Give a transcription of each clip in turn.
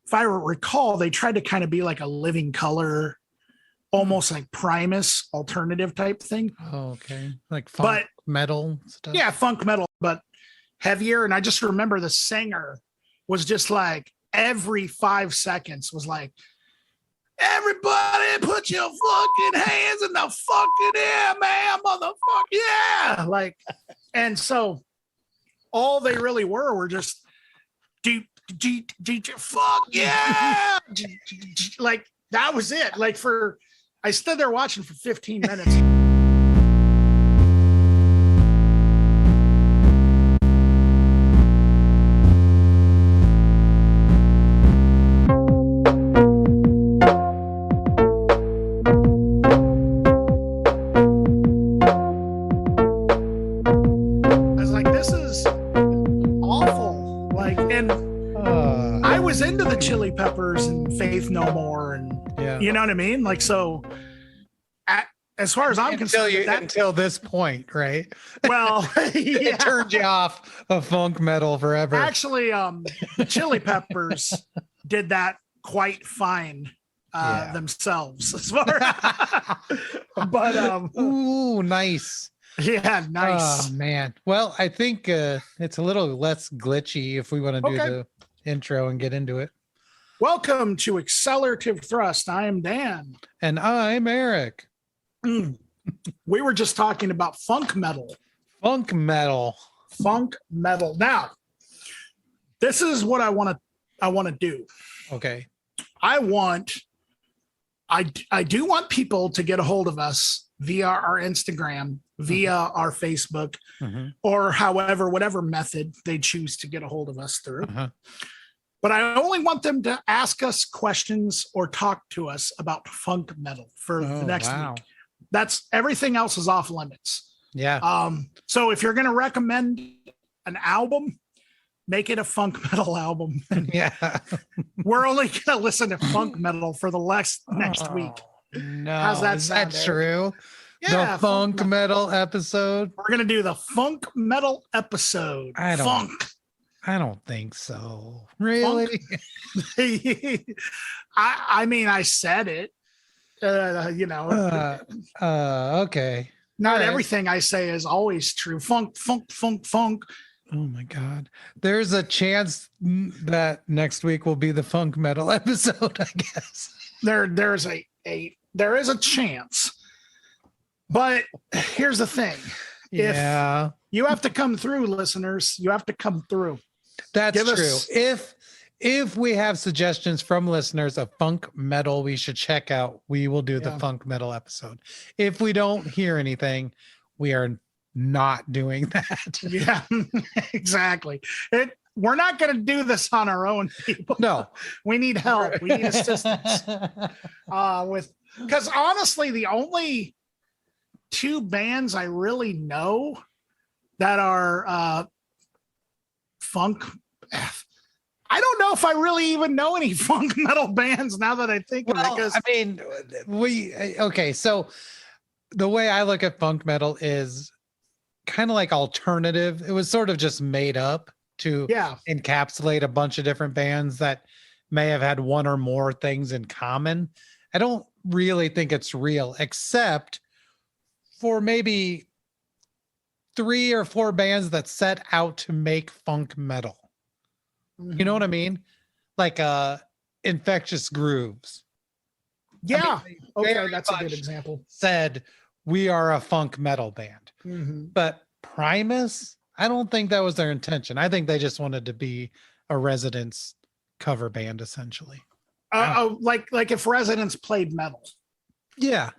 if I recall, they tried to kind of be like a Living Color, almost like Primus alternative type thing. Oh, okay. Like funk metal stuff. Yeah, funk metal, but heavier. And I just remember the singer was just like every 5 seconds was like, everybody put your fucking hands in the fucking air, man, motherfucker. Yeah. Like, and so all they really were just fuck yeah. Like that was it. Like I stood there watching for 15 minutes. Chili Peppers and Faith No More, and you know what I mean? Like, so as far as I'm concerned, until this point, right? Well, it turned you off of funk metal forever. Actually, the Chili Peppers did that quite fine themselves. As far but ooh, nice. Yeah, nice. Oh man. Well, I think it's a little less glitchy if we want to do the intro and get into it. Welcome to Accelerativ Thrust. I am Dan. And I'm Eric. We were just talking about funk metal. Funk metal. Funk metal. Now, this is what I want to do. Okay. I do want people to get a hold of us via our Instagram, via our Facebook, or whatever method they choose to get a hold of us through. But I only want them to ask us questions or talk to us about funk metal for the next week. That's everything else is off limits. Yeah. So if you're going to recommend an album, make it a funk metal album. Yeah. We're only going to listen to funk metal for the next week. No. How's that sound? Is that true? Yeah, the funk metal episode. We're going to do the funk metal episode. I don't think so. Really? I mean, I said it. Okay. Not everything I say is always true. Funk. Oh my God. There's a chance that next week will be the funk metal episode, I guess. There is a chance. But here's the thing. Yeah. If you have to come through, listeners, you have to come through. That's true. If we have suggestions from listeners of funk metal we should check out, we will do the funk metal episode. If we don't hear anything, we are not doing that. Yeah, exactly. We're not going to do this on our own, people. No. We need help. We need assistance. Because honestly, the only two bands I really know that are funk. I don't know if I really even know any funk metal bands now that I think of it. Because I mean, so the way I look at funk metal is kind of like alternative. It was sort of just made up to encapsulate a bunch of different bands that may have had one or more things in common. I don't really think it's real, except for maybe 3 or 4 bands that set out to make funk metal. You know what I mean? Like Infectious Grooves. Yeah. Okay, that's a good example. Said we are a funk metal band. But Primus, I don't think that was their intention. I think they just wanted to be a Residents cover band, essentially. Like if Residents played metal. Yeah.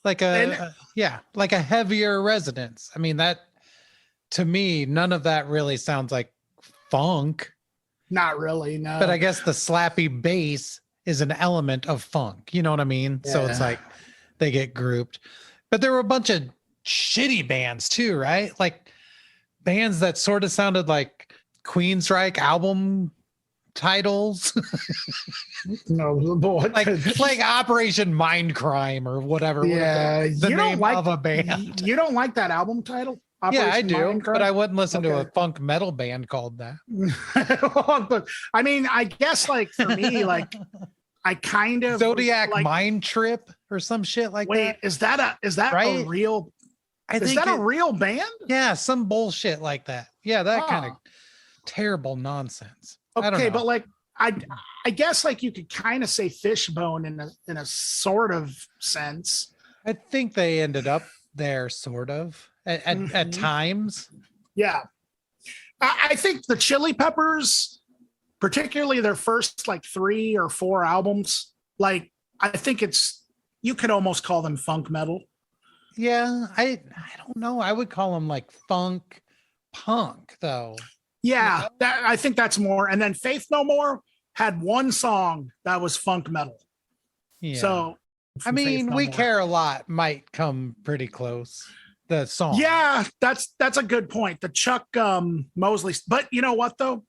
Like like a heavier Residents. I mean, that to me, none of that really sounds like funk. Not really, no. But I guess the slappy bass is an element of funk. You know what I mean? Yeah. So it's like they get grouped. But there were a bunch of shitty bands too, right? Like bands that sort of sounded like Queensryche album titles. No, boy. like Operation Mindcrime or whatever. Yeah, the name of a band. You don't like that album title? Yeah, I Operation do, Mindcrime? but I wouldn't listen to a Okay. funk metal band called that. But, I mean, I guess like for me, like I kind of Zodiac like, Mind Trip or some shit like wait, that. is that a Right? real I is think that a real band? yeah, some bullshit like that. Yeah, that kind of Huh. terrible nonsense. I don't Okay, know. but like I guess like you could kind of say Fishbone in a sort of sense. I think they ended up there sort of at Mhm. times. Yeah. I think the Chili Peppers, particularly their first like 3 or 4 albums, like I think you could almost call them funk metal. Yeah, I don't know. I would call them like funk punk though. Yeah, Yeah. that I think that's more. And then Faith No More had one song that was funk metal. Yeah. So I from Faith mean, No We More. Care a Lot might come pretty close. The song. Yeah, that's a good point. The Chuck Mosley, but you know what though?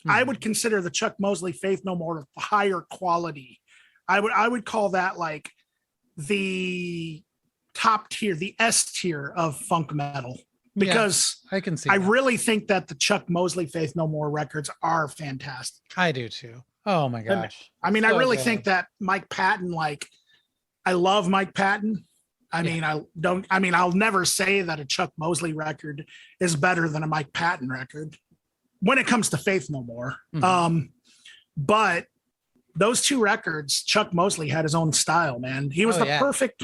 I would consider the Chuck Mosley Faith No More higher quality. I would call that like the top tier, the S tier of funk metal, because I can see I that. really think that the Chuck Mosley Faith No More records are fantastic. I do too. Oh my And, gosh. I mean, So I really good. think that Mike Patton, like, I love Mike Patton. I mean, I'll never say that a Chuck Mosley record is better than a Mike Patton record when it comes to Faith No More. Mhm. But those 2 records, Chuck Mosley had his own style, man. He was the perfect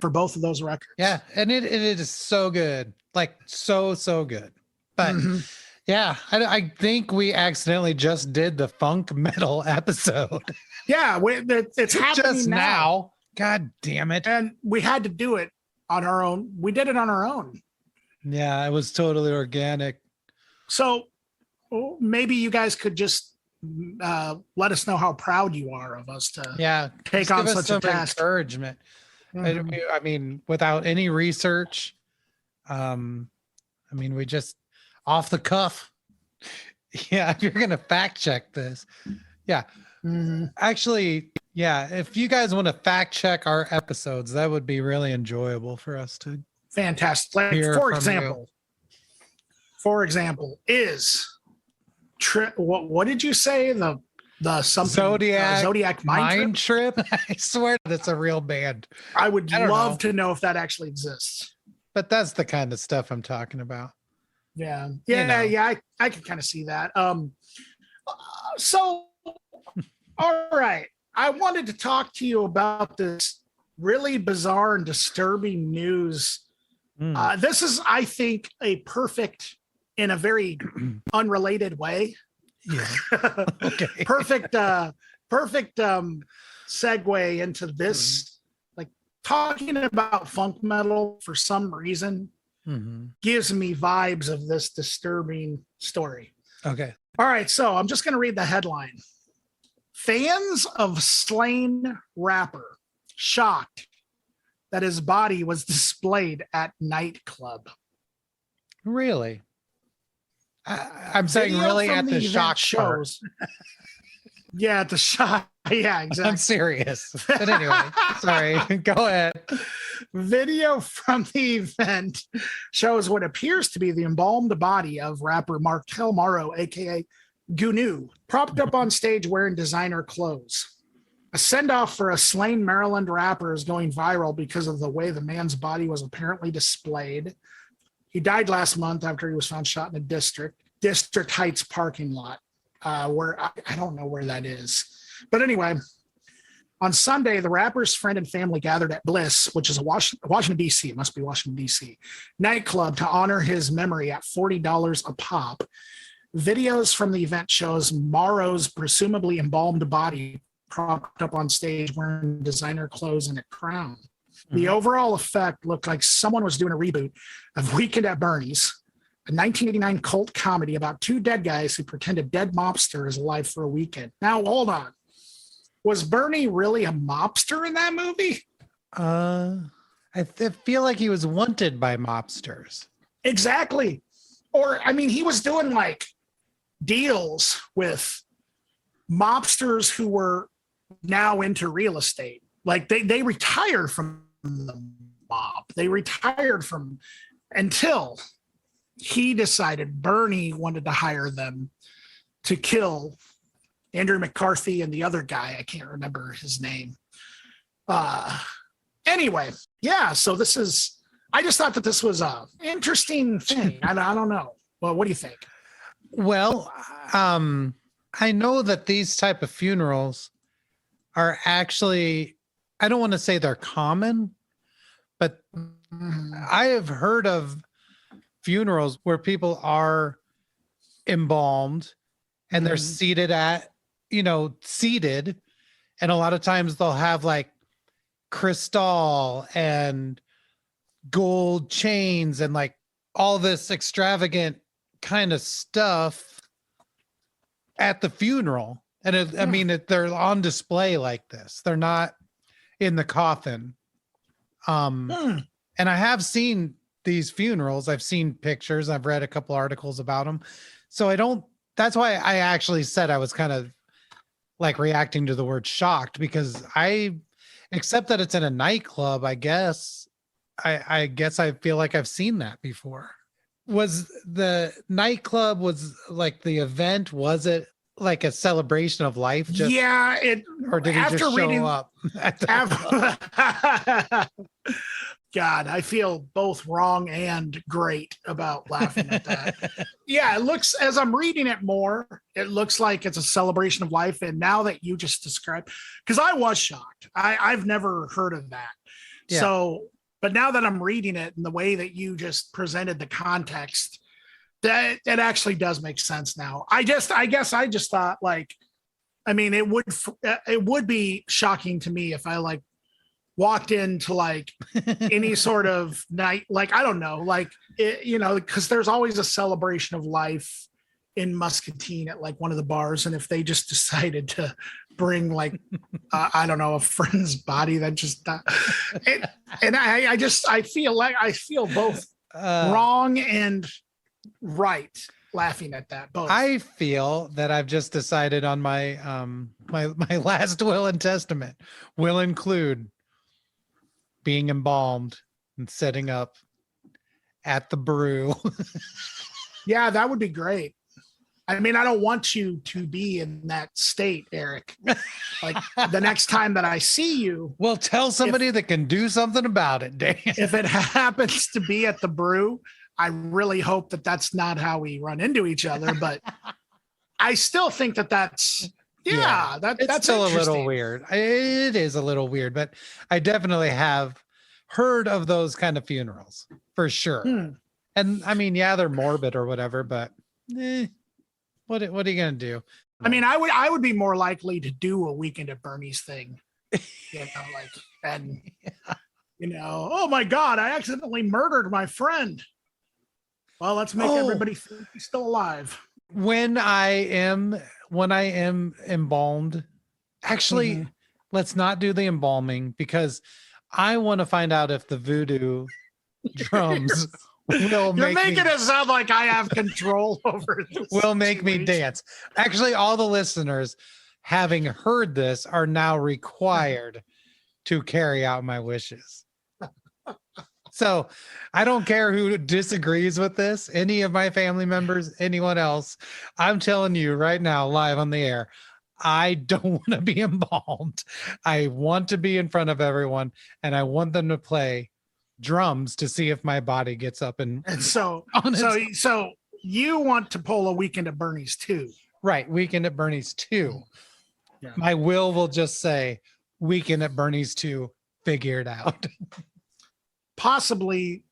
for both of those records. Yeah, and it is so good, like so good. But yeah, I think we accidentally just did the funk metal episode. Yeah, it's happening just now. God damn it! And we had to do it on our own. We did it on our own. Yeah, it was totally organic. So maybe you guys could just let us know how proud you are of us to take on such a task. Encouragement. I mean, without any research, I mean, we just off the cuff. Yeah, if you're gonna fact check this, yeah. Actually, yeah, if you guys want to fact check our episodes, that would be really enjoyable for us to. Fantastic. Like, for example, is what did you say? The something Zodiac Mind Trip? I swear that's a real band. I would love to know if that actually exists. But that's the kind of stuff I'm talking about. Yeah. I can kind of see that. So, all right. I wanted to talk to you about this really bizarre and disturbing news. This is, I think, a perfect, in a very unrelated way. Yeah. Okay. perfect segue into this. Like, talking about funk metal for some reason gives me vibes of this disturbing story. Okay. All right, so I'm just going to read the headline. Fans of slain rapper shocked that his body was displayed at nightclub. Really? I'm saying really at the shock shows. Yeah, at the shock. Yeah, exactly. I'm serious. But anyway, sorry. Go ahead. Video from the event shows what appears to be the embalmed body of rapper Markel Morrow, aka Gnu, propped up on stage wearing designer clothes. A send-off for a slain Maryland rapper is going viral because of the way the man's body was apparently displayed. He died last month after he was found shot in a District Heights parking lot, where I don't know where that is. But anyway, on Sunday, the rapper's friend and family gathered at Bliss, which is a Washington, D.C., it must be Washington, D.C., nightclub to honor his memory at $40 a pop. Videos from the event shows Morrow's presumably embalmed body propped up on stage wearing designer clothes and a crown. The overall effect looked like someone was doing a reboot of Weekend at Bernie's, a 1989 cult comedy about 2 dead guys who pretend a dead mobster is alive for a weekend. Now, hold on. Was Bernie really a mobster in that movie? I feel like he was wanted by mobsters. Exactly. Or, I mean, he was doing like deals with mobsters who were now into real estate. Like they retired from the mob. They retired from until he decided Bernie wanted to hire them to kill Andrew McCarthy and the other guy. I can't remember his name. Anyway, yeah. So I just thought that this was a interesting thing. I don't know. Well, what do you think? Well, I know that these type of funerals are actually, I don't want to say they're common, but I have heard of funerals where people are embalmed and they're seated, and a lot of times they'll have like crystal and gold chains and like all this extravagant kind of stuff at the funeral. And they're on display like this. They're not in the coffin. And I have seen these funerals. I've seen pictures. I've read a couple articles about them. So that's why I actually said I was kind of like reacting to the word shocked, because except that it's in a nightclub, I guess I feel like I've seen that before. Was the nightclub, was like the event, was it like a celebration of life? Or did he just show up at the God, I feel both wrong and great about laughing at that. Yeah, it looks, as I'm reading it more, it looks like it's a celebration of life. And now that you just described, because I was shocked. I've never heard of that. Yeah. So, but now that I'm reading it and the way that you just presented the context, that actually does make sense now. I guess I just thought, like, I mean, it would be shocking to me if I like walked into like any sort of night, like, I don't know, like, because there's always a celebration of life in Muscatine at like one of the bars. And if they just decided to bring like, I don't know, a friend's body that just, I feel both wrong and right laughing at that. Both. I feel that I've just decided on my my last will and testament will include being embalmed and setting up at the brew. Yeah, that would be great. I mean, I don't want you to be in that state, Eric. Like the next time that I see you, well, tell somebody that can do something about it, Dan. If it happens to be at the brew, I really hope that that's not how we run into each other. But I still think that's that's still a little weird. It is a little weird, but I definitely have heard of those kind of funerals for sure. And I mean, yeah, they're morbid or whatever, but what are you gonna do? I mean, I would be more likely to do a Weekend at Bernie's thing, oh my God, I accidentally murdered my friend. Well, let's make everybody think he's still alive. When I am embalmed, actually, let's not do the embalming, because I want to find out if the voodoo drums will You're making it sound like I have control over this. Will make me dance. Actually, all the listeners, having heard this, are now required to carry out my wishes. So I don't care who disagrees with this, any of my family members, anyone else. I'm telling you right now, live on the air, I don't want to be embalmed. I want to be in front of everyone, and I want them to play drums to see if my body gets up and so you want to pull a Weekend at Bernie's too, right? Weekend at Bernie's 2. Yeah. My will just say Weekend at Bernie's 2. Figure it out. Possibly,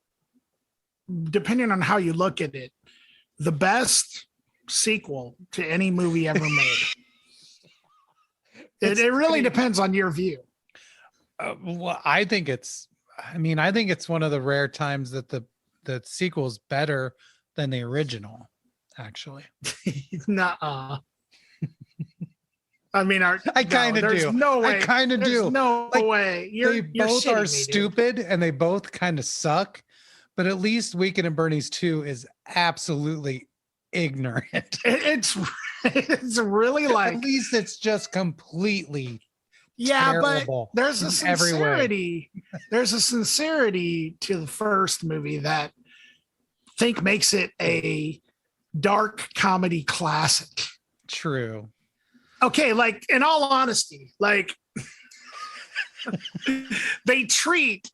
depending on how you look at it, the best sequel to any movie ever made. It really depends on your view. Well, I think it's one of the rare times that the sequel's better than the original, actually. Nuh-uh. I mean, I kind of do. No way. I kind of do. No way. They both are stupid and they both kind of suck, but at least Weekend at Bernie's 2 is absolutely ignorant. It's really like, at least it's just completely terrible. But there's a sincerity. There's a sincerity to the first movie that think makes it a dark comedy classic. True. Okay, like in all honesty, like they treat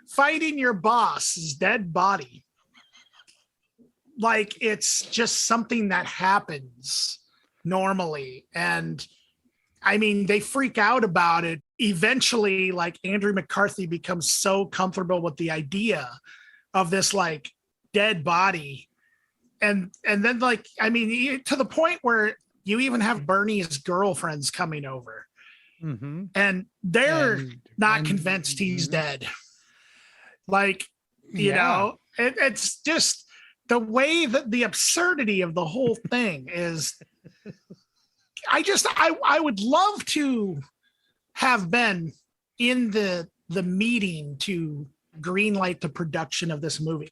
fighting your boss's dead body like it's just something that happens normally. And I mean, they freak out about it. Eventually, like Andrew McCarthy becomes so comfortable with the idea of this like dead body. And then like, I mean, to the point where you even have Bernie's girlfriends coming over and they're not convinced he's dead. Like, you know, it's just the way that the absurdity of the whole thing is. I would love to have been in the meeting to greenlight the production of this movie.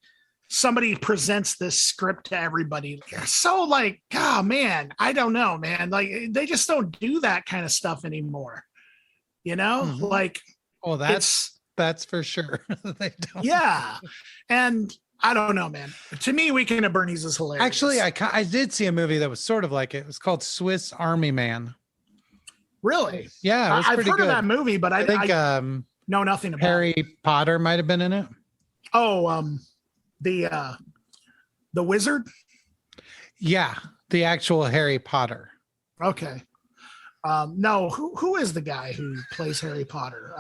Somebody presents this script to everybody. So like, oh man, I don't know, man. Like they just don't do that kind of stuff anymore. You know, like, oh, that's for sure. They don't. Yeah. And I don't know, man. To me, Weekend at Bernie's is hilarious. Actually, I did see a movie that was sort of like it. It was called Swiss Army Man. Really? Yeah, it was I've pretty heard good. of that movie, but I think know nothing about Harry it. Potter might have been in it. Oh, the wizard. Yeah, the actual Harry Potter. Okay. No, who is the guy who plays Harry Potter?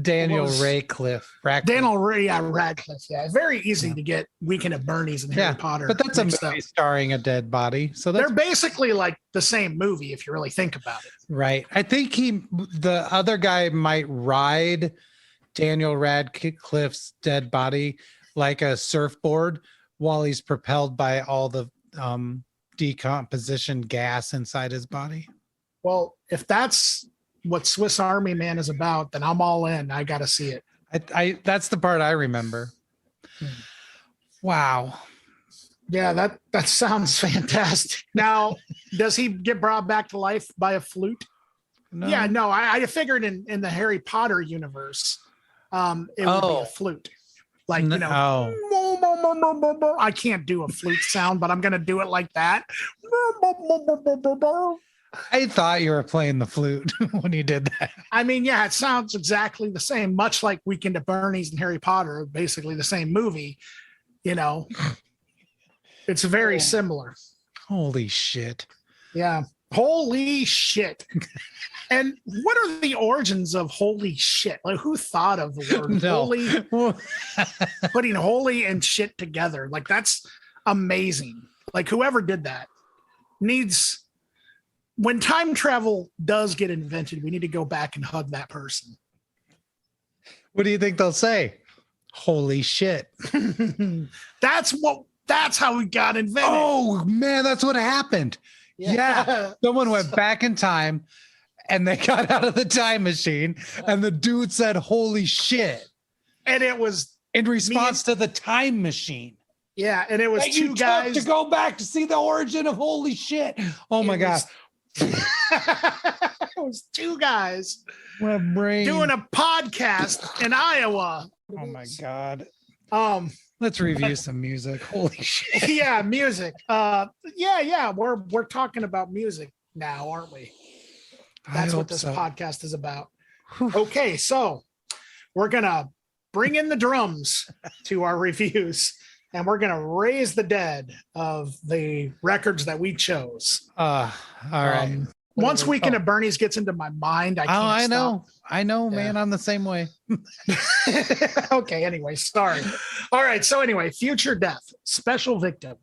Daniel Radcliffe. Radcliffe. Yeah, very easy to get Weekend at Bernie's and Harry Potter. But that's a movie starring a dead body. So they're basically like the same movie if you really think about it. Right. I think the other guy might ride Daniel Radcliffe's dead body like a surfboard while he's propelled by all the decomposition gas inside his body. Well, if that's what Swiss Army Man is about, then I'm all in. I got to see it. I that's the part I remember. Wow. Yeah, that sounds fantastic. Now, does he get brought back to life by a flute? No. Yeah, no, I figured in the Harry Potter universe, it would be a flute. Like, you know, I can't do a flute sound, but I'm going to do it like that. I thought you were playing the flute when you did that. I mean, yeah, it sounds exactly the same, much like Weekend at Bernie's and Harry Potter, basically the same movie. You know, it's very similar. Holy shit. Yeah. Holy shit. And what are the origins of holy shit? Like, who thought of the word holy? Putting holy and shit together. Like, that's amazing. Like, whoever did that needs... When time travel does get invented, we need to go back and hug that person. What do you think they'll say? Holy shit. That's how we got invented. Oh man, that's what happened. Yeah. Someone went back in time and they got out of the time machine and the dude said, holy shit. And it was in response to the time machine. Yeah. And it was two guys to go back to see the origin of holy shit. Oh my God. It was two guys doing a podcast in Iowa. Oh my God. Let's review some music. Holy shit. Yeah, music. Yeah. We're talking about music now, aren't we? That's what this podcast is about. Okay, so we're gonna bring in the drums to our reviews. And we're going to raise the dead of the records that we chose. All right. Once Weekend at Bernie's gets into my mind, I can't stop. I know, man. I'm the same way. Okay. Anyway, sorry. All right. So anyway, Future Death, Special Victim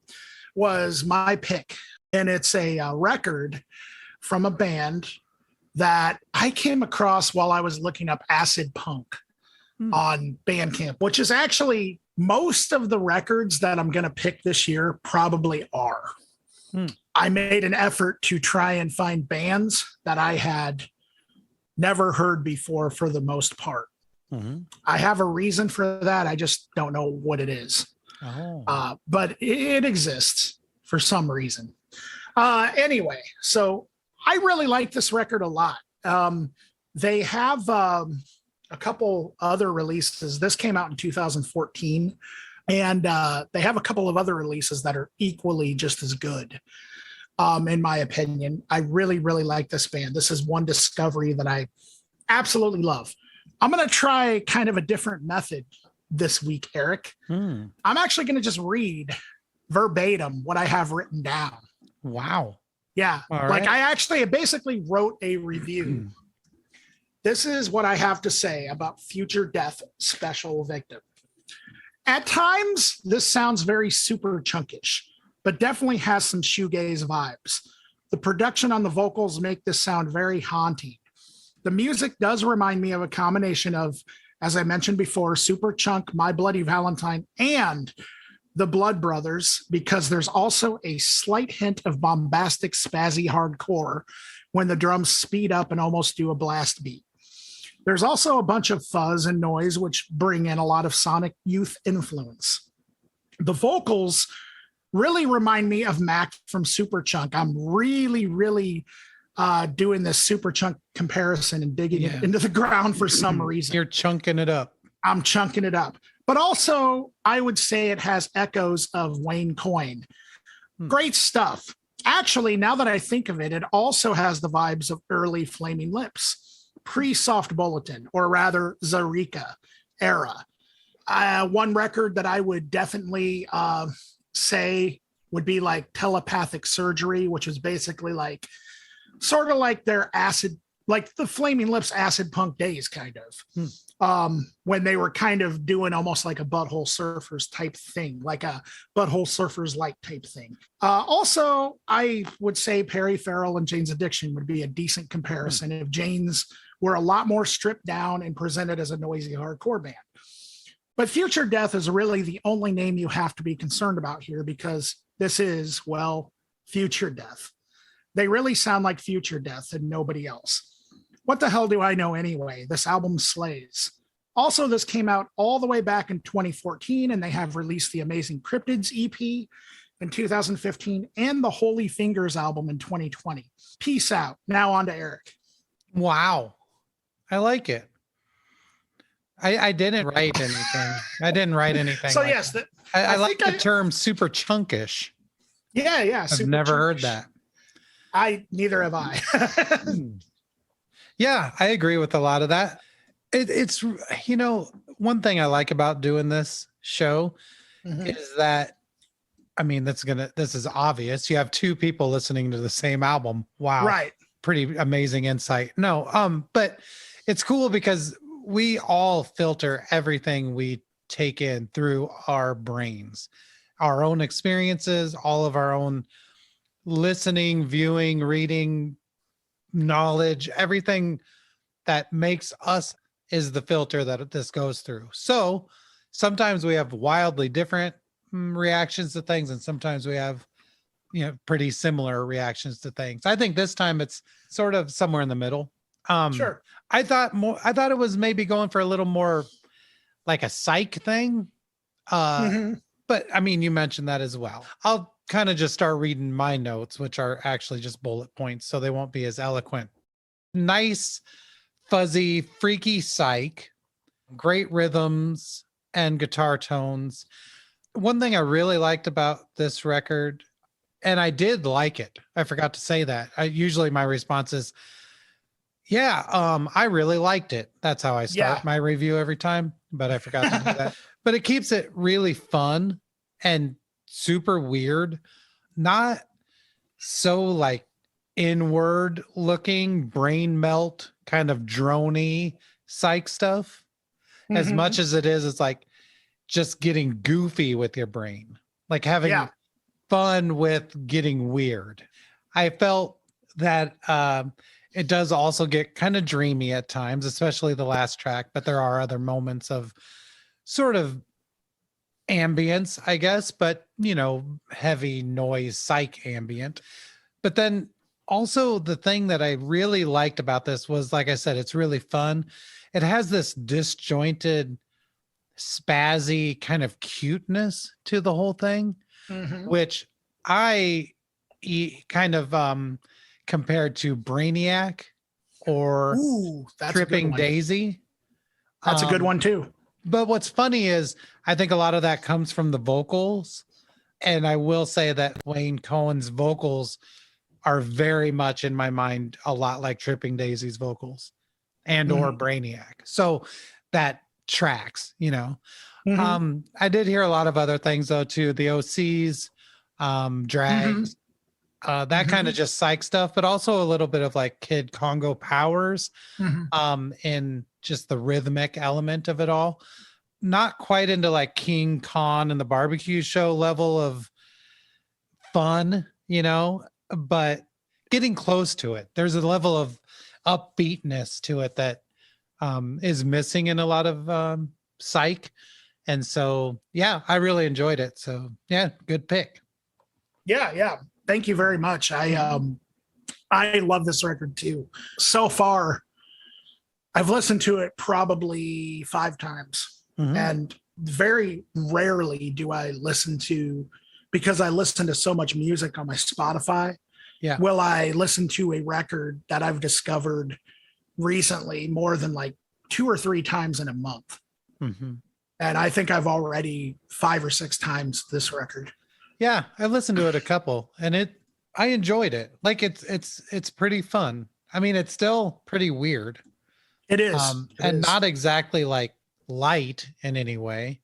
was my pick. And it's a record from a band that I came across while I was looking up acid punk on Bandcamp, which is actually... most of the records that I'm going to pick this year probably are. I made an effort to try and find bands that I had never heard before for the most part. I have a reason for that. I just don't know what it is. But it exists for some reason. Anyway, so I really like this record a lot. They have... a couple other releases. This came out in 2014. And they have a couple of other releases that are equally just as good, in my opinion. I really, really like this band. This is one discovery that I absolutely love. I'm going to try kind of a different method this week, Eric. I'm actually going to just read verbatim what I have written down. Wow. Yeah. All like right. I basically wrote a review. This is what I have to say about Future Death Special Victim. At times, this sounds very super chunkish, but definitely has some shoegaze vibes. The production on the vocals make this sound very haunting. The music does remind me of a combination of, as I mentioned before, Superchunk, My Bloody Valentine, and the Blood Brothers, because there's also a slight hint of bombastic, spazzy hardcore when the drums speed up and almost do a blast beat. There's also a bunch of fuzz and noise, which bring in a lot of Sonic Youth influence. The vocals really remind me of Mac from Superchunk. I'm really, really doing this Superchunk comparison and digging it into the ground for some reason. You're chunking it up. I'm chunking it up. But also, I would say it has echoes of Wayne Coyne. Great stuff. Actually, now that I think of it, it also has the vibes of early Flaming Lips, pre-Soft Bulletin, or rather Zarika era. One record that I would definitely say would be like Telepathic Surgery, which is basically like sort of like their acid, like the Flaming Lips acid punk days, kind of. When they were kind of doing almost like a Butthole Surfers type thing, like a Butthole Surfers light type thing. Also, I would say Perry Farrell and Jane's Addiction would be a decent comparison if Jane's were a lot more stripped down and presented as a noisy hardcore band. But Future Death is really the only name you have to be concerned about here, because this is, well, Future Death. They really sound like Future Death and nobody else. What the hell do I know anyway? This album slays. Also, this came out all the way back in 2014, and they have released the Amazing Cryptids EP in 2015 and the Holy Fingers album in 2020. Peace out. Now on to Eric. Wow. I like it. I didn't write anything. I didn't write anything. So like yes, I like the term super chunkish. Yeah. I've never heard that. Neither have I. Yeah, I agree with a lot of that. It's, one thing I like about doing this show is that, I mean, this is obvious. You have two people listening to the same album. Wow. Right. Pretty amazing insight. No, but it's cool because we all filter everything we take in through our brains, our own experiences, all of our own listening, viewing, reading, knowledge, everything that makes us is the filter that this goes through. So sometimes we have wildly different reactions to things, and sometimes we have, pretty similar reactions to things. I think this time it's sort of somewhere in the middle. Sure. I thought it was maybe going for a little more like a psych thing. But I mean, you mentioned that as well. I'll kind of just start reading my notes, which are actually just bullet points, so they won't be as eloquent. Nice, fuzzy, freaky psych, great rhythms and guitar tones. One thing I really liked about this record, and I did like it, I forgot to say that. Usually my response is, I really liked it. That's how I start my review every time, but I forgot to do that. But it keeps it really fun and super weird, not so like inward looking, brain melt, kind of drony psych stuff. As much as it is, it's like just getting goofy with your brain, like having fun with getting weird. I felt that it does also get kind of dreamy at times, especially the last track, but there are other moments of sort of ambience, I guess, but heavy noise, psych ambient. But then also the thing that I really liked about this was, like I said, it's really fun. It has this disjointed, spazzy kind of cuteness to the whole thing, which I kind of compared to Brainiac or Tripping Daisy. That's a good one too. But what's funny is I think a lot of that comes from the vocals. And I will say that Wayne Cohen's vocals are very much in my mind a lot like Tripping Daisy's vocals and or Brainiac. So that tracks, you know. I did hear a lot of other things though too. The OCs, Drags, that kind of just psych stuff, but also a little bit of like Kid Congo Powers, in just the rhythmic element of it all. Not quite into like King Khan and the Barbecue Show level of fun, you know, but getting close to it. There's a level of upbeatness to it that is missing in a lot of psych. And so, yeah, I really enjoyed it. So, yeah, good pick. Yeah. Thank you very much. I love this record too. So far, I've listened to it probably 5 times, and very rarely do I listen to, because I listen to so much music on my Spotify. Yeah. Will I listen to a record that I've discovered recently more than like 2 or 3 times in a month? And I think I've already 5 or 6 times this record. Yeah, I listened to it a couple, and I enjoyed it. Like it's pretty fun. I mean, it's still pretty weird. It is, and not exactly like light in any way,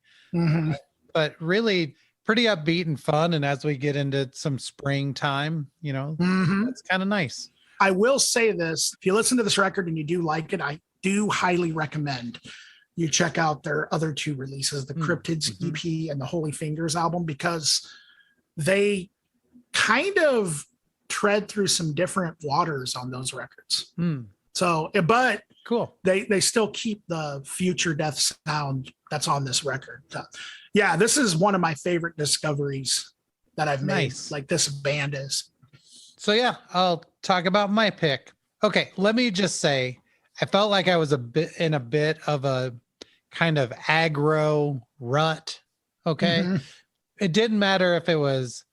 but really pretty upbeat and fun. And as we get into some springtime, you know, it's kind of nice. I will say this: if you listen to this record and you do like it, I do highly recommend you check out their other 2 releases, the Cryptids EP and the Holy Fingers album, because they kind of tread through some different waters on those records. So, but cool. They still keep the future death sound that's on this record. So, yeah, this is one of my favorite discoveries that I've made. Nice. Like this band is. So yeah, I'll talk about my pick. Okay, let me just say, I felt like I was a bit of a kind of aggro rut. Okay. It didn't matter if it was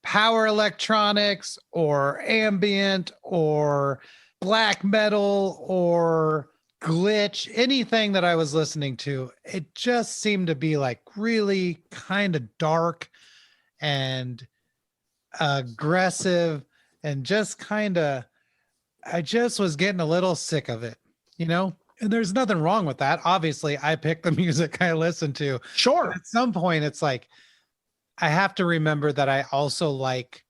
power electronics or ambient or black metal or glitch, anything that I was listening to. It just seemed to be like really kind of dark and aggressive and just kind of, I just was getting a little sick of it, you know? And there's nothing wrong with that. Obviously, I pick the music I listen to. Sure. But at some point, it's like, I have to remember that I also like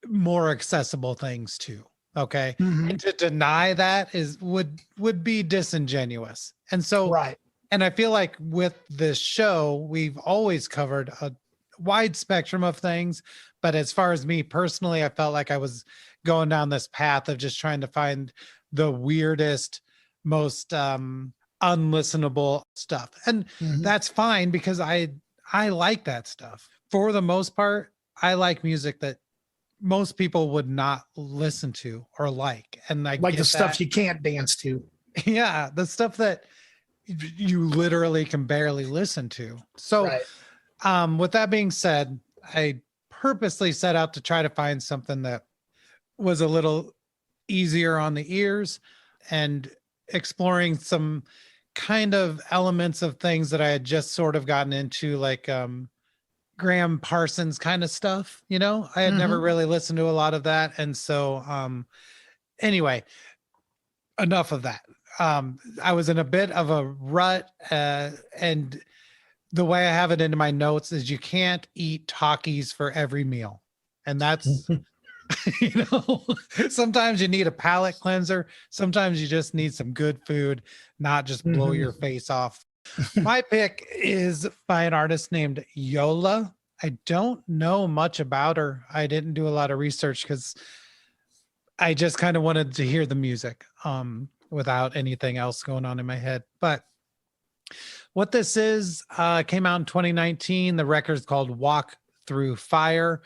more accessible things too. Okay. And to deny that would be disingenuous. And so, right. And I feel like with this show, we've always covered a wide spectrum of things. But as far as me personally, I felt like I was going down this path of just trying to find the weirdest, most unlistenable stuff. And that's fine, because I like that stuff. For the most part, I like music that most people would not listen to or like. And I like the stuff that. You can't dance to. Yeah, the stuff that you literally can barely listen to. So right. With that being said, I purposely set out to try to find something that was a little easier on the ears and exploring some kind of elements of things that I had just sort of gotten into, like Graham Parsons kind of stuff, you know. I had never really listened to a lot of that. And so anyway, enough of that. I was in a bit of a rut, and the way I have it into my notes is you can't eat Takis for every meal. And that's you know, sometimes you need a palate cleanser. Sometimes you just need some good food, not just blow your face off. My pick is by an artist named Yola. I don't know much about her. I didn't do a lot of research because I just kind of wanted to hear the music without anything else going on in my head. But what this is came out in 2019. The record's called Walk Through Fire.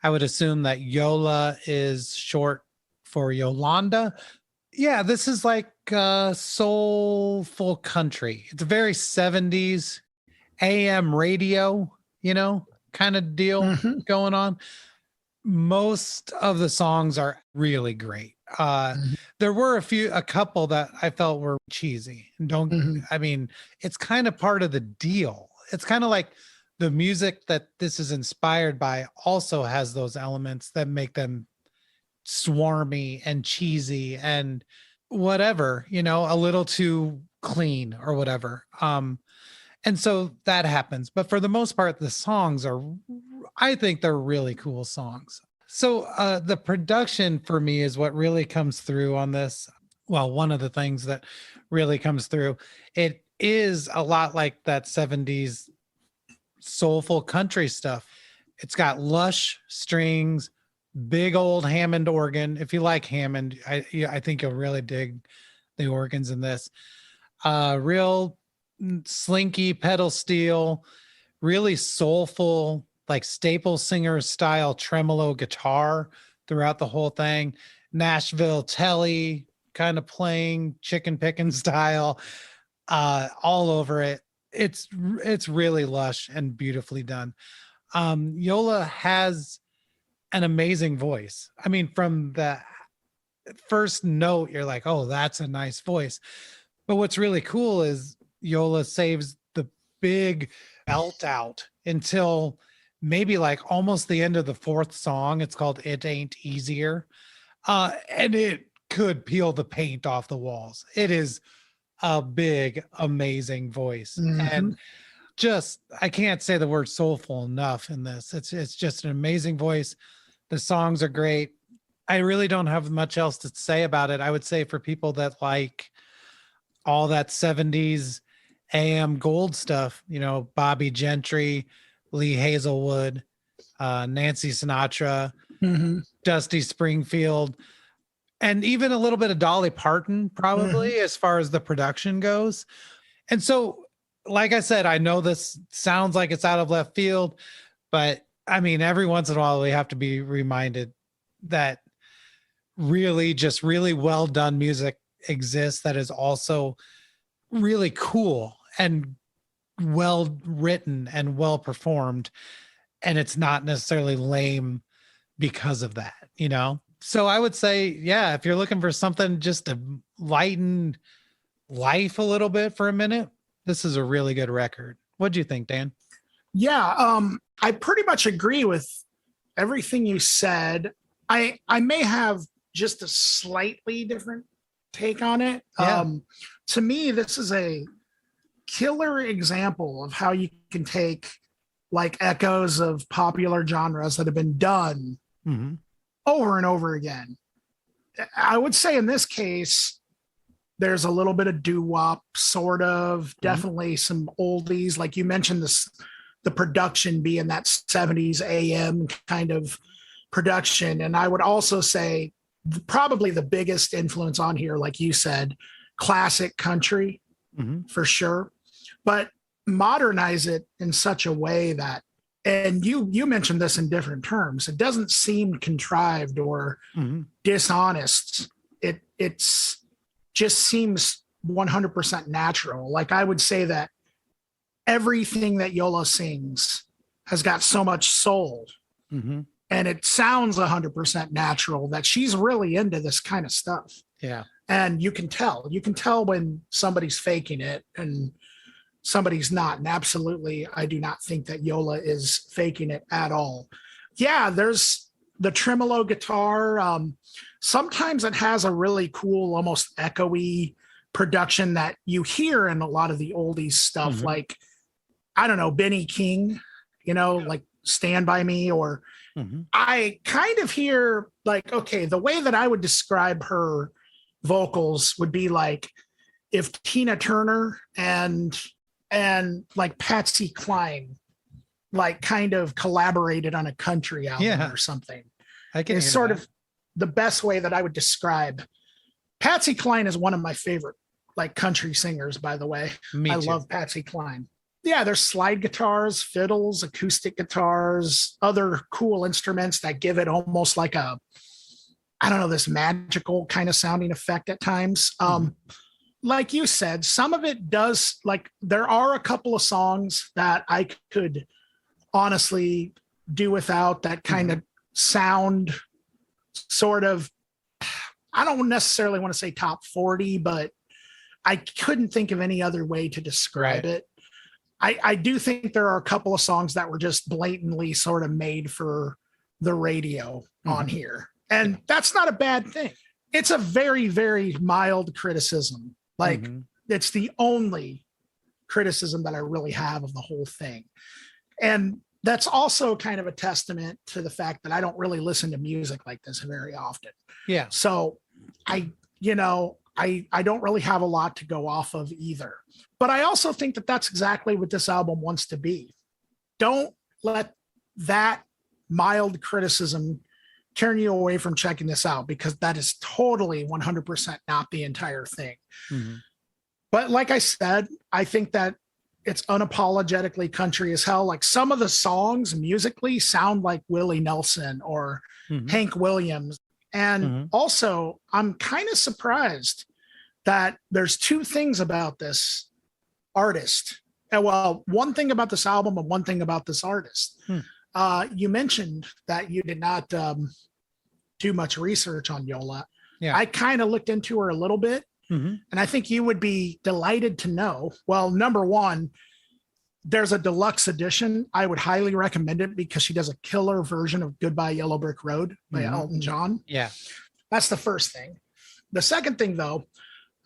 I would assume that Yola is short for Yolanda. Yeah, this is like soulful country. It's a very 70s AM radio, you know, kind of deal going on. Most of the songs are really great. There were a couple that I felt were cheesy. I mean, it's kind of part of the deal. It's kind of like the music that this is inspired by also has those elements that make them swarmy and cheesy and whatever, a little too clean or whatever. And so that happens. But for the most part, the songs I think they're really cool songs. So the production for me is what really comes through on this. Well, one of the things that really comes through, it is a lot like that 70s soulful country stuff. It's got lush strings, big old Hammond organ. If you like Hammond, I think you'll really dig the organs in this. Real slinky pedal steel, really soulful, like staple singer style tremolo guitar throughout the whole thing. Nashville telly kind of playing chicken picking style all over it. It's really lush and beautifully done. Yola has an amazing voice. I mean, from the first note, you're like, oh, that's a nice voice. But what's really cool is Yola saves the big belt out until maybe like almost the end of the fourth song. It's called It Ain't Easier. And it could peel the paint off the walls. It is a big, amazing voice. And just, I can't say the word soulful enough in this. It's just an amazing voice. The songs are great. I really don't have much else to say about it. I would say for people that like all that 70s AM gold stuff, Bobby Gentry, Lee Hazelwood, Nancy Sinatra, Dusty Springfield, and even a little bit of Dolly Parton, probably, as far as the production goes. And so, like I said, I know this sounds like it's out of left field, but I mean, every once in a while we have to be reminded that really just really well done music exists that is also really cool and well written and well performed, and it's not necessarily lame because of that, So I would say, yeah, if you're looking for something just to lighten life a little bit for a minute, this is a really good record. What do you think, Dan? Yeah, I pretty much agree with everything you said. I may have just a slightly different take on it. Yeah. To me, this is a killer example of how you can take like echoes of popular genres that have been done over and over again. I would say in this case, there's a little bit of doo-wop, sort of, definitely some oldies. Like you mentioned, the production being that 70s AM kind of production. And I would also say probably the biggest influence on here, like you said, classic country for sure, but modernize it in such a way that, and you mentioned this in different terms, it doesn't seem contrived or dishonest. It's just seems 100% natural. Like I would say that everything that Yola sings has got so much soul and it sounds 100% natural that she's really into this kind of stuff. Yeah. And you can tell when somebody's faking it and somebody's not. And absolutely, I do not think that Yola is faking it at all. Yeah, there's the tremolo guitar. Sometimes it has a really cool, almost echoey production that you hear in a lot of the oldies stuff, like, I don't know, Benny King, like Stand By Me, or I kind of hear like, okay, the way that I would describe her vocals would be like if Tina Turner and like Patsy Cline like kind of collaborated on a country album or something. It's sort of the best way that I would describe. Patsy Cline is one of my favorite like country singers, by the way. I love Patsy Cline. Yeah, there's slide guitars, fiddles, acoustic guitars, other cool instruments that give it almost like this magical kind of sounding effect at times. Like you said, some of it does, like there are a couple of songs that I could honestly do without that kind of sound sort of, I don't necessarily want to say top 40, but I couldn't think of any other way to describe it. I do think there are a couple of songs that were just blatantly sort of made for the radio on here. And that's not a bad thing. It's a very, very mild criticism. Like it's the only criticism that I really have of the whole thing. And that's also kind of a testament to the fact that I don't really listen to music like this very often. Yeah. So I don't really have a lot to go off of either. But I also think that that's exactly what this album wants to be. Don't let that mild criticism turn you away from checking this out, because that is totally 100% not the entire thing. But like I said, I think that it's unapologetically country as hell. Like some of the songs musically sound like Willie Nelson or Hank Williams. And also, I'm kind of surprised that there's two things about this artist. Well, one thing about this album and one thing about this artist. You mentioned that you did not do much research on Yola. Yeah. I kind of looked into her a little bit, and I think you would be delighted to know. Well, number one, there's a deluxe edition. I would highly recommend it because she does a killer version of Goodbye Yellow Brick Road by Elton John. Yeah. That's the first thing. The second thing, though,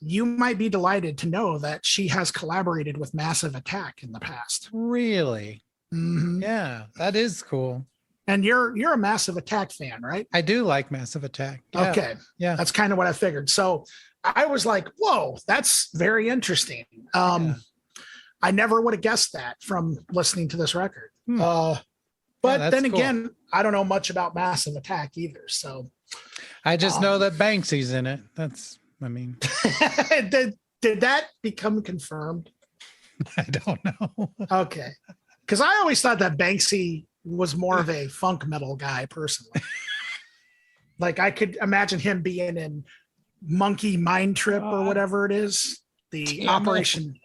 you might be delighted to know that she has collaborated with Massive Attack in the past. Really? Yeah, that is cool. And you're a Massive Attack fan, right? I do like Massive Attack. Yeah. Okay. Yeah. That's kind of what I figured. So I was like, whoa, that's very interesting. I never would have guessed that from listening to this record. But then again, I don't know much about Massive Attack either. So I just know that Banksy's in it. Did that become confirmed? I don't know. Okay. Because I always thought that Banksy was more of a funk metal guy personally. Like I could imagine him being in Monkey Mind Trip or whatever it is. The Operation,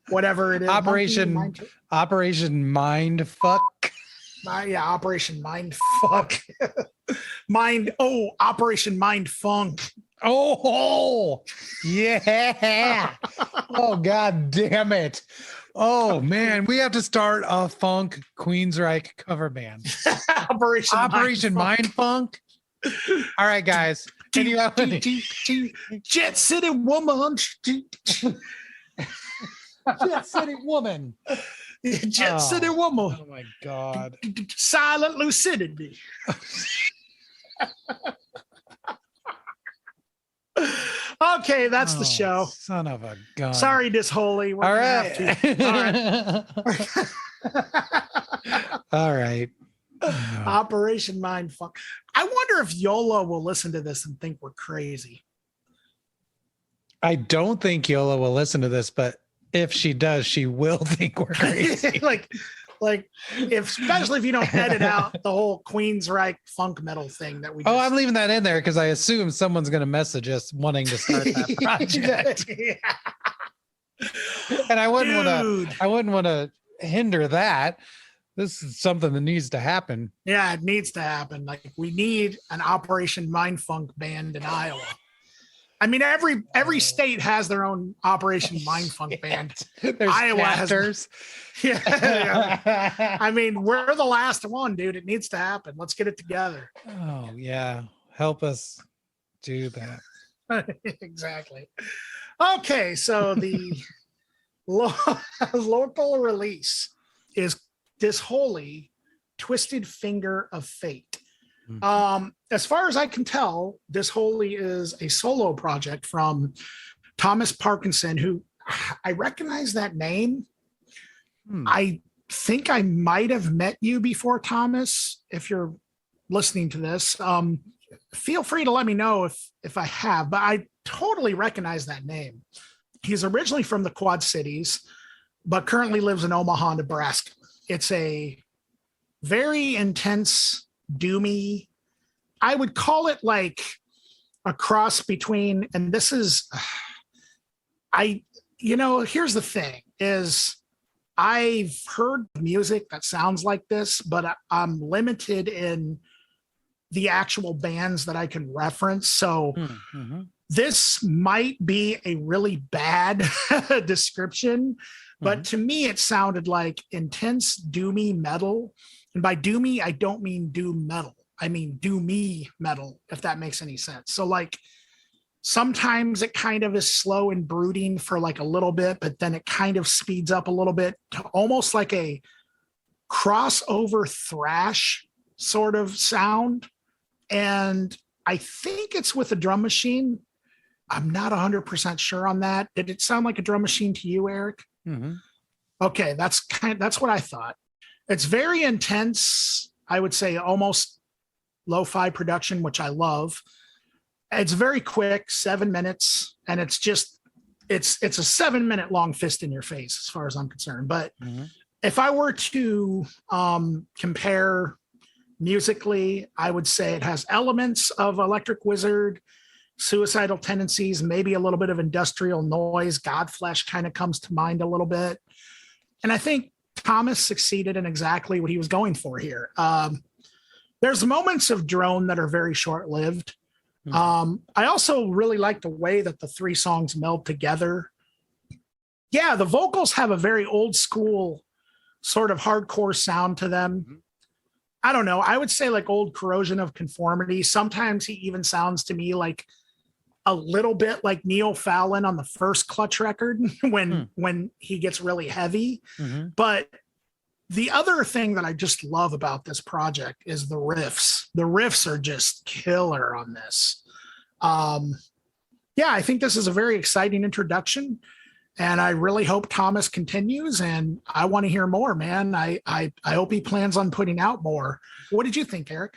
whatever it is. Operation Mind Fuck. Operation Mind Fuck. Operation Mind Funk. Oh, yeah. Oh, God damn it. Oh, man. We have to start a funk Queensryche cover band. Operation Mind Funk. All right, guys. Jet City Woman. Jet City Woman. Jet City Woman. Oh, my God. Silent Lucidity. Okay, that's the show. Son of a gun. Sorry, Disholy. All right. All right. Operation Mindfuck. I wonder if Yola will listen to this and think we're crazy. I don't think Yola will listen to this, but if she does, she will think we're crazy. Especially if you don't edit out the whole Queensryche funk metal thing that we. I'm leaving that in there because I assume someone's going to message us wanting to start that project. And I wouldn't want to hinder that. This is something that needs to happen. Yeah, it needs to happen. Like we need an Operation Mindfunk band in Iowa. I mean, every state has their own Operation Mindfunk band. Iowa has. Yeah. I mean, we're the last one, dude. It needs to happen. Let's get it together. Oh yeah, help us do that. Exactly. Okay, so the local release is Disholy, Twisted Finger of Fate. As far as I can tell, Disholy is a solo project from Thomas Parkinson, who I recognize that name. I think I might have met you before, Thomas. If you're listening to this, feel free to let me know if I have, but I totally recognize that name. He's originally from the Quad Cities, but currently lives in Omaha, Nebraska. It's a very intense, doomy, I would call it like a cross between, and this is, here's the thing is I've heard music that sounds like this, but I'm limited in the actual bands that I can reference. So this might be a really bad description, but to me, it sounded like intense doomy metal. And by doomy, I don't mean doom metal. I mean doomy metal, if that makes any sense. So like sometimes it kind of is slow and brooding for like a little bit, but then it kind of speeds up a little bit to almost like a crossover thrash sort of sound. And I think it's with a drum machine. I'm not 100% sure on that. Did it sound like a drum machine to you, Eric? Okay, that's what I thought. It's very intense. I would say almost lo-fi production, which I love. It's very quick, 7 minutes, and it's a 7-minute long fist in your face as far as I'm concerned. But if I were to compare musically, I would say it has elements of Electric Wizard, Suicidal Tendencies, maybe a little bit of Industrial Noise. Godflesh kind of comes to mind a little bit. And I think Thomas succeeded in exactly what he was going for here. There's moments of drone that are very short-lived. I also really like the way that the 3 songs meld together. Yeah, the vocals have a very old school sort of hardcore sound to them. I don't know. I would say like old Corrosion of Conformity. Sometimes he even sounds to me like a little bit like Neil Fallon on the first Clutch record when he gets really heavy. But the other thing that I just love about this project is the riffs. The riffs are just killer on this. Yeah, I think this is a very exciting introduction. And I really hope Thomas continues, and I want to hear more, man. I hope he plans on putting out more. What did you think, Eric?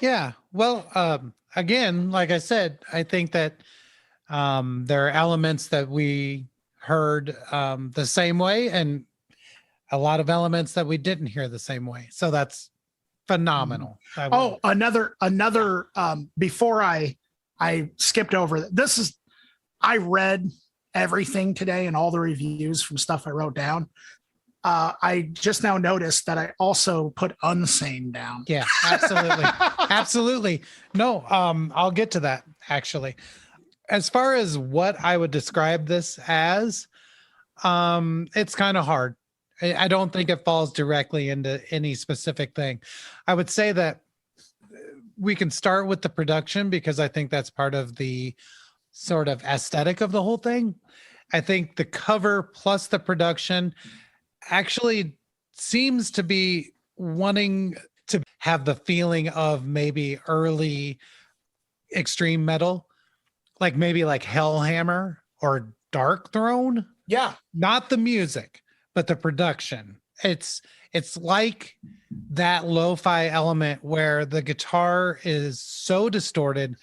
Yeah, well, again, like I said, I think that there are elements that we heard the same way, and a lot of elements that we didn't hear the same way. So that's phenomenal. Oh, another before I skipped over this. I read everything today and all the reviews from stuff I wrote down. I just now noticed that I also put Unsane down. Yeah, absolutely. Absolutely. No, I'll get to that actually. As far as what I would describe this as, it's kind of hard. I don't think it falls directly into any specific thing. I would say that we can start with the production because I think that's part of the sort of aesthetic of the whole thing. I think the cover plus the production actually seems to be wanting to have the feeling of maybe early extreme metal, like maybe like Hellhammer or Dark Throne. Yeah. Not the music, but the production. It's like that lo-fi element where the guitar is so distorted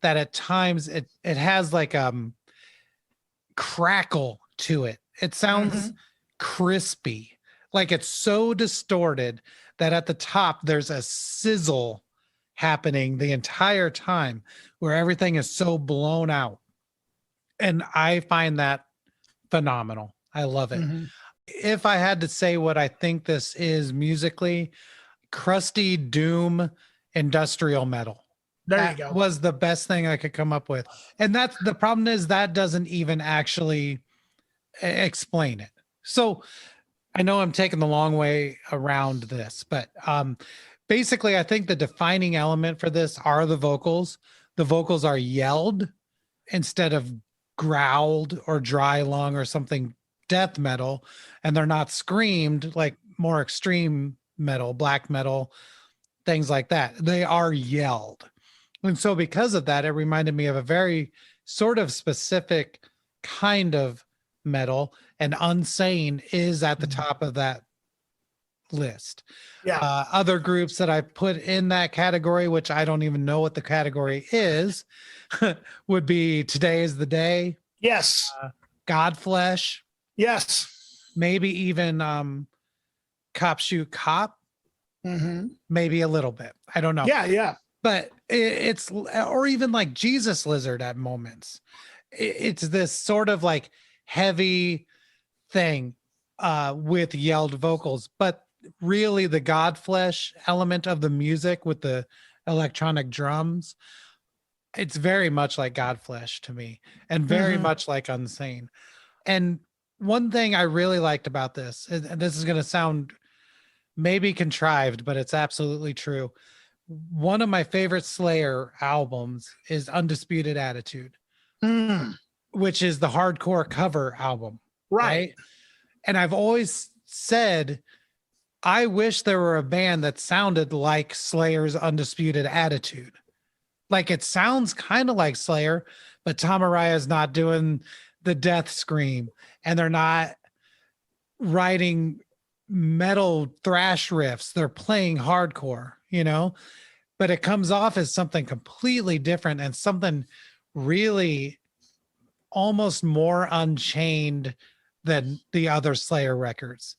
that at times it has like crackle to it. It sounds crispy, like it's so distorted that at the top there's a sizzle happening the entire time where everything is so blown out. And I find that phenomenal. I love it. If I had to say what I think this is musically, crusty doom industrial metal. There you go. Was the best thing I could come up with. And that's the problem is that doesn't even actually explain it. So I know I'm taking the long way around this, but basically I think the defining element for this are the vocals. The vocals are yelled instead of growled or dry lung or something death metal, and they're not screamed like more extreme metal, black metal, things like that. They are yelled. And so because of that, it reminded me of a very sort of specific kind of metal, and Unsane is at the top of that list. Yeah. Other groups that I put in that category, which I don't even know what the category is, would be Today Is the Day. Yes. Godflesh. Yes. Maybe even Cop Shoot Cop. Maybe a little bit. I don't know. Yeah. But it's, or even like Jesus Lizard at moments. It's this sort of like heavy thing with yelled vocals, but really the Godflesh element of the music with the electronic drums. It's very much like Godflesh to me, and very much like Unsane. And one thing I really liked about this, and this is going to sound maybe contrived, but it's absolutely true. One of my favorite Slayer albums is Undisputed Attitude, which is the hardcore cover album. Right. And I've always said, I wish there were a band that sounded like Slayer's Undisputed Attitude. Like, it sounds kind of like Slayer, but Tom Araya's not doing the death scream, and they're not writing metal thrash riffs. They're playing hardcore, but it comes off as something completely different and something really almost more unchained than the other Slayer records.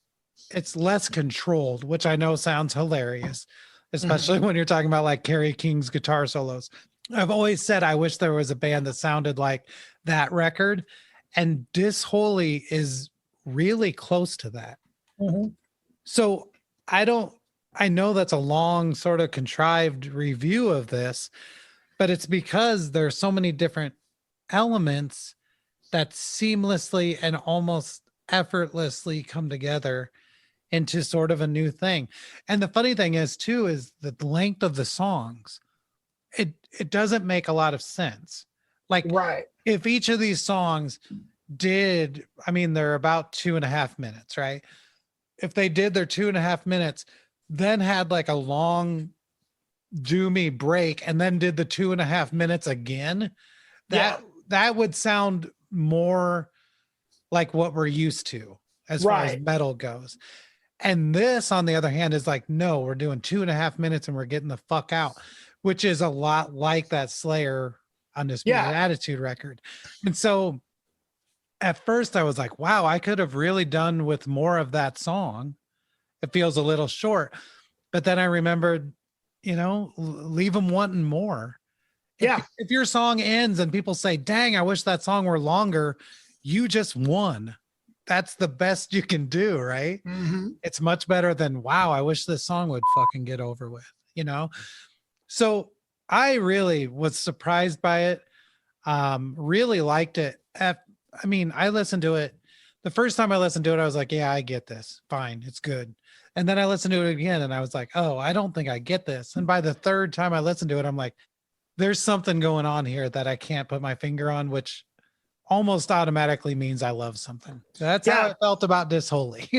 It's less controlled, which I know sounds hilarious, especially when you're talking about like Kerry King's guitar solos. I've always said I wish there was a band that sounded like that record, and Disholy is really close to that. So I know that's a long sort of contrived review of this, but it's because there's so many different elements that seamlessly and almost effortlessly come together into sort of a new thing. And the funny thing is too, is the length of the songs. It doesn't make a lot of sense. Like, if each of these songs they're about 2.5 minutes, right? If they did their 2.5 minutes, then had like a long doomy break and then did the 2.5 minutes again, that would sound more like what we're used to as far as metal goes. And this, on the other hand, is like, no, we're doing 2.5 minutes and we're getting the fuck out, which is a lot like that Slayer Undisputed Attitude record. And so at first I was like, wow, I could have really done with more of that song. It feels a little short. But then I remembered, leave them wanting more. If your song ends and people say, dang, I wish that song were longer, you just won. That's the best you can do, right? It's much better than, wow, I wish this song would fucking get over with, So I really was surprised by it. Really liked it. I listened to it. The first time I listened to it, I was like, yeah, I get this. Fine. It's good. And then I listened to it again and I was like, oh, I don't think I get this. And by the third time I listened to it, I'm like, there's something going on here that I can't put my finger on, which almost automatically means I love something. That's how I felt about Disholy.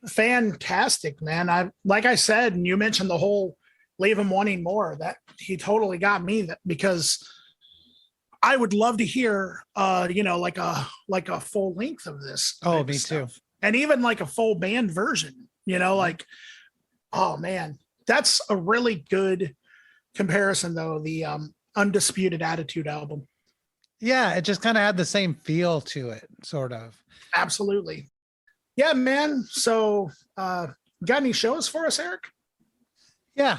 Fantastic, man. Like I said, and you mentioned the whole leave him wanting more, that he totally got me, that because I would love to hear like a full length of this. Oh, me too. And even like a full band version, like, oh man, that's a really good comparison though. The Undisputed Attitude album. Yeah, it just kind of had the same feel to it, sort of. Absolutely. Yeah, man. So got any shows for us, Eric? Yeah.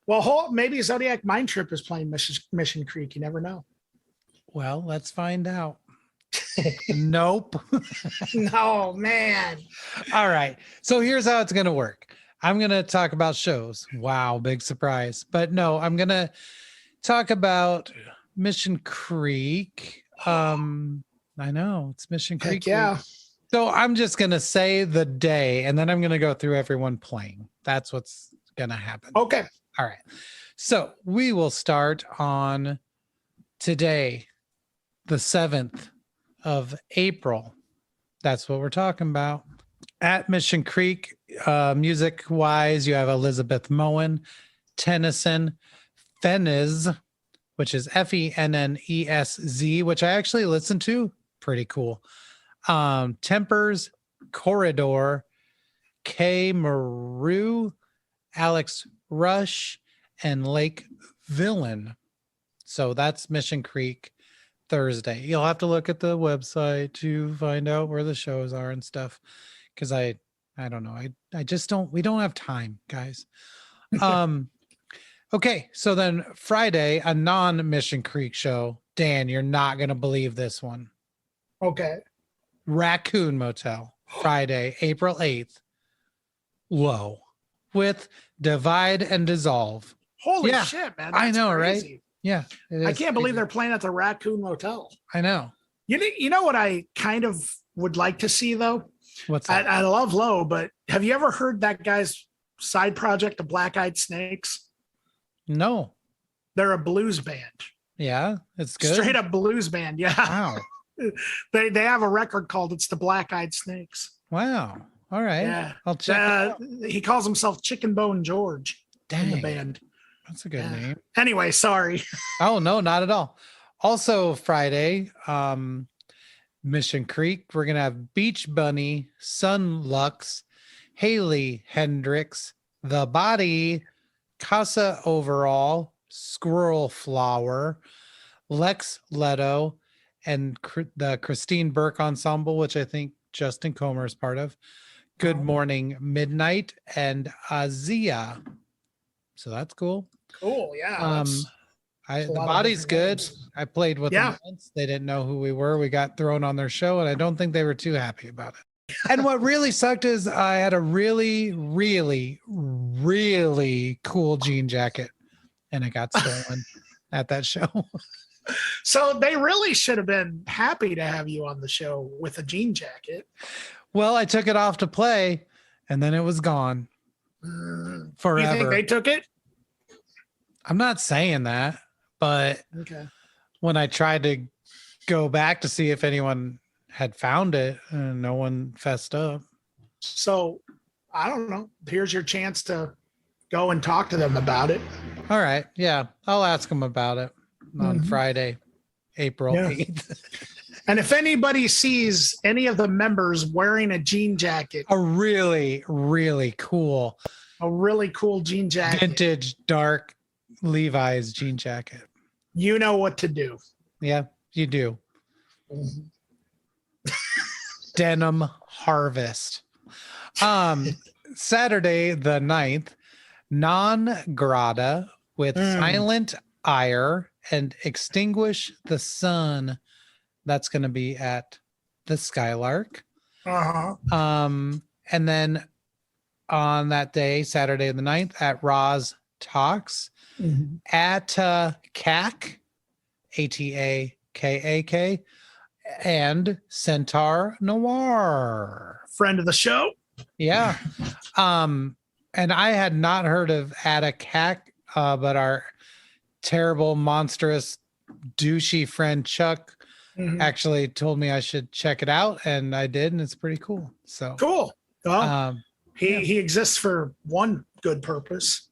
Well, maybe Zodiac Mind Trip is playing Mission Creek. You never know. Well, let's find out. Nope. No, man. All right. So here's how it's going to work. I'm going to talk about shows. Wow, big surprise. But no, I'm going to talk about Mission Creek. I know, it's Mission Creek. Yeah. So I'm just going to say the day, and then I'm going to go through everyone playing. That's what's going to happen. Okay. All right. So we will start on today, the 7th of April. That's what we're talking about. At Mission Creek, music wise, you have Elizabeth Moen, Tennyson, Fenez, which is Fennesz, which I actually listened to. Pretty cool. Tempers, Corridor, K. Maru, Alex Rush, and Lake Villain. So that's Mission Creek Thursday. You'll have to look at the website to find out where the shows are and stuff. Cause I don't know. I just we don't have time, guys. Okay. So then Friday, a non-Mission Creek show. Dan, you're not going to believe this one. Okay. Raccoon Motel, Friday, April 8th. low with Divide and Dissolve. Holy shit, man. That's I know, crazy. right? Yeah. I can't believe they're playing at the Raccoon Motel. I know. You know what I kind of would like to see, though? What's that? I love Low, but have you ever heard that guy's side project, the Black Eyed Snakes? No. They're a blues band. Yeah, it's good. Straight up blues band. Yeah. Wow. They have a record called It's the Black Eyed Snakes. Wow. All right. Yeah. I'll check it out. He calls himself Chicken Bone George in the band. That's a good name. Anyway, sorry. Oh, no, not at all. Also Friday, Mission Creek, we're going to have Beach Bunny, Sun Lux, Haley Hendricks, The Body, Casa Overall, Squirrel Flower, Lex Leto, and the Christine Burke Ensemble, which I think Justin Comer is part of. Good Morning Midnight and Azia. So that's cool. Cool, yeah. The Body's good. Names. I played with them once. They didn't know who we were. We got thrown on their show, and I don't think they were too happy about it. And what really sucked is I had a really, really, really cool jean jacket, and it got stolen at that show. So they really should have been happy to have you on the show with a jean jacket. Well, I took it off to play, and then it was gone forever. You think they took it? I'm not saying that, but when I tried to go back to see if anyone had found it, no one fessed up. So I don't know. Here's your chance to go and talk to them about it. All right. Yeah. I'll ask them about it on Friday, April 8th. And if anybody sees any of the members wearing a jean jacket, a really, really cool jean jacket, vintage dark Levi's jean jacket, you know what to do. Yeah, you do. Denim Harvest. Saturday the 9th, Non Grata with Silent Ire and Extinguish the Sun. That's going to be at the Skylark. And then on that day, Saturday the 9th, at Roz Talks, at CAK, ATAKAK, and Centaur Noir. Friend of the show. Yeah. And I had not heard of Atacak, but our terrible, monstrous, douchey friend Chuck actually told me I should check it out, and I did, and it's pretty cool. So cool. Well, he exists for one good purpose.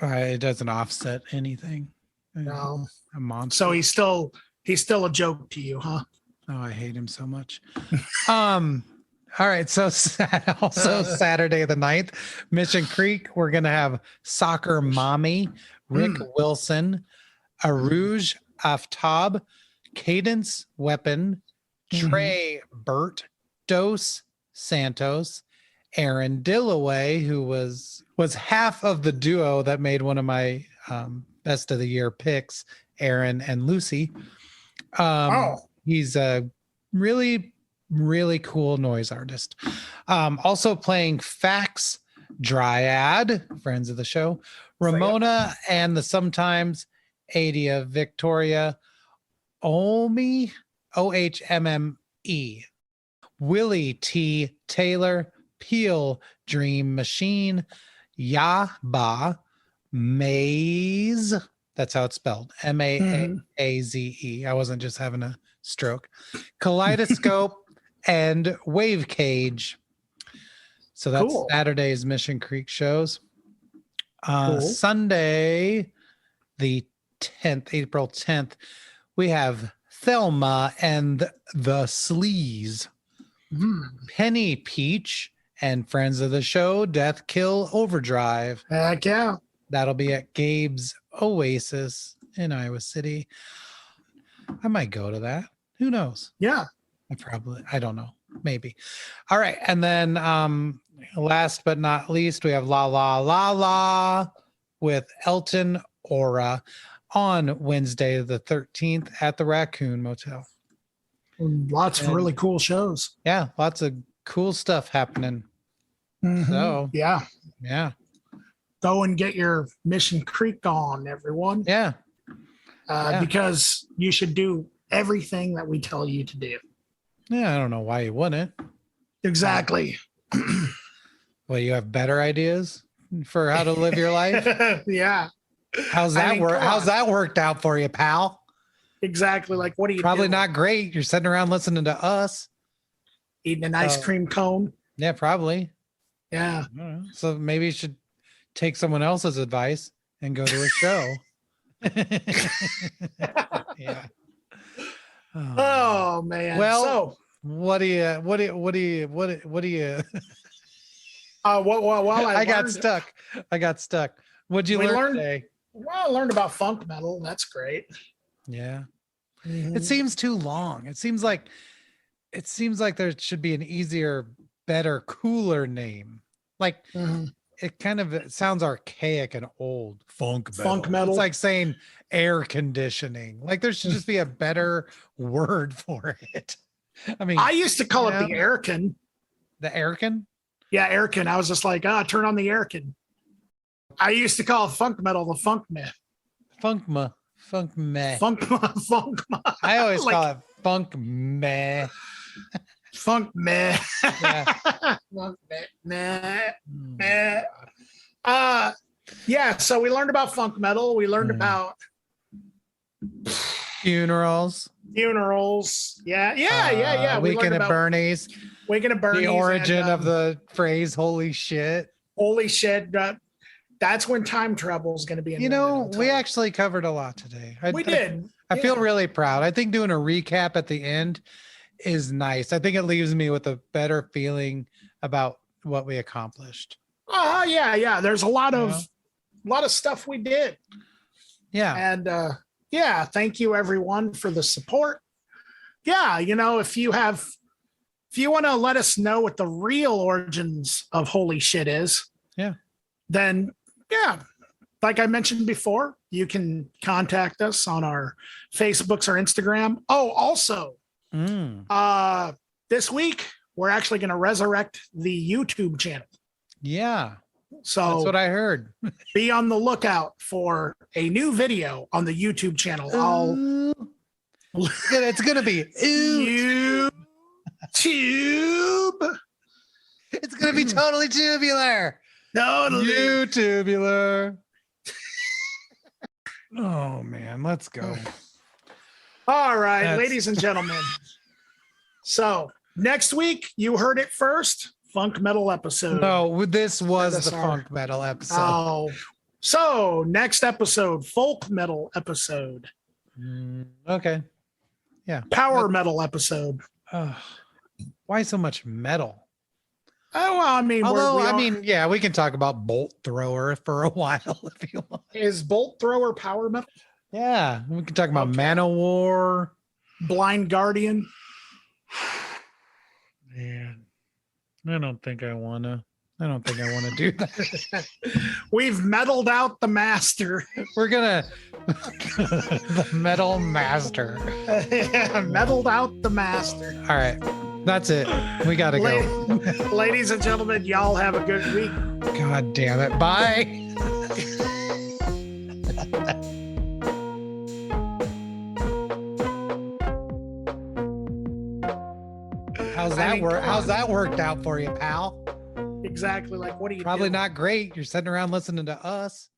It doesn't offset anything. No. A monster. So he's still a joke to you, huh? Oh, I hate him so much. All right. So also Saturday the 9th, Mission Creek, we're going to have Soccer Mommy, Rick Wilson, Arouge Aftab, Cadence Weapon, Trey Burt, Dos Santos, Aaron Dillaway, who was half of the duo that made one of my best of the year picks, Aaron and Lucy. He's a really, really cool noise artist. Also playing Fax Dryad, friends of the show, Ramona and the sometimes Adia Victoria, Ohmme, OHMME, Willie T. Taylor, Peel Dream Machine, Yaba, Maze, that's how it's spelled, Maaze. I wasn't just having a stroke. Kaleidoscope and Wave Cage. So that's Saturday's Mission Creek shows. Sunday, the 10th, April 10th, we have Thelma and the Sleaze, Penny Peach, and friends of the show, Death Kill Overdrive. Heck yeah. That'll be at Gabe's Oasis in Iowa City. I might go to that. Who knows? Yeah. I don't know. Maybe. All right. And then last but not least, we have La La La La with Elton Aura on Wednesday the 13th at the Raccoon Motel. Lots of really cool shows. Yeah, lots of cool stuff happening. So yeah. Go and get your Mission Creek on, everyone. Yeah. Because you should do everything that we tell you to do. Yeah, I don't know why you wouldn't. Exactly. Well, you have better ideas for how to live your life? Yeah. How's that work? How's that worked out for you, pal? Exactly. Like, what are you Probably doing? not great. You're sitting around listening to us. Eating an ice cream cone. Yeah, probably. Yeah. So maybe you should take someone else's advice and go to a show. Yeah. Oh man. Well, so what do you I got stuck. What'd you learn today? Well, I learned about funk metal. That's great. Yeah. It seems too long. It seems like there should be an easier, better, cooler name. Like it sounds archaic and old. Funk metal. It's like saying air conditioning. Like there should just be a better word for it. I mean, I used to call it the airkin. The airkin? Yeah, airkin. I was just like, turn on the airkin. I used to call funk metal the funk meh. Funk meh. I always call it funk meh. Funk meh. Yeah. Funk meh. Meh. Yeah, so we learned about funk metal. We learned about funerals. Yeah. Weekend at Bernie's. The origin of the phrase "holy shit." Holy shit! That's when time travel is going to be. We actually covered a lot today. We did. I feel really proud. I think doing a recap at the end is nice. I think it leaves me with a better feeling about what we accomplished. Yeah. There's a lot of stuff we did. Yeah. And thank you everyone for the support. Yeah, if you want to let us know what the real origins of holy shit is, then like I mentioned before, you can contact us on our Facebooks or Instagram. Oh, also, this week we're actually going to resurrect the YouTube channel. Yeah. So that's what I heard. Be on the lookout for a new video on the YouTube channel. It's going to be YouTube. It's going to be totally tubular. Totally tubular. Oh man, let's go. All right, ladies and gentlemen. So next week, you heard it first. Funk metal episode. No, this was the funk metal episode. Oh, so next episode, folk metal episode. Okay. Yeah. Power metal episode. Why so much metal? Oh, well, I mean, we can talk about Bolt Thrower for a while if you want. Is Bolt Thrower power metal? Yeah, we can talk about Manowar, Blind Guardian. Man, I don't think I want to do that. We've metaled out the master. We're gonna the metal master. Metaled out the master. All right, that's it. We gotta go. Ladies and gentlemen, y'all have a good week. God damn it! Bye. How's that worked out for you, pal? Exactly. Like, what are you Probably doing? Not great. You're sitting around listening to us.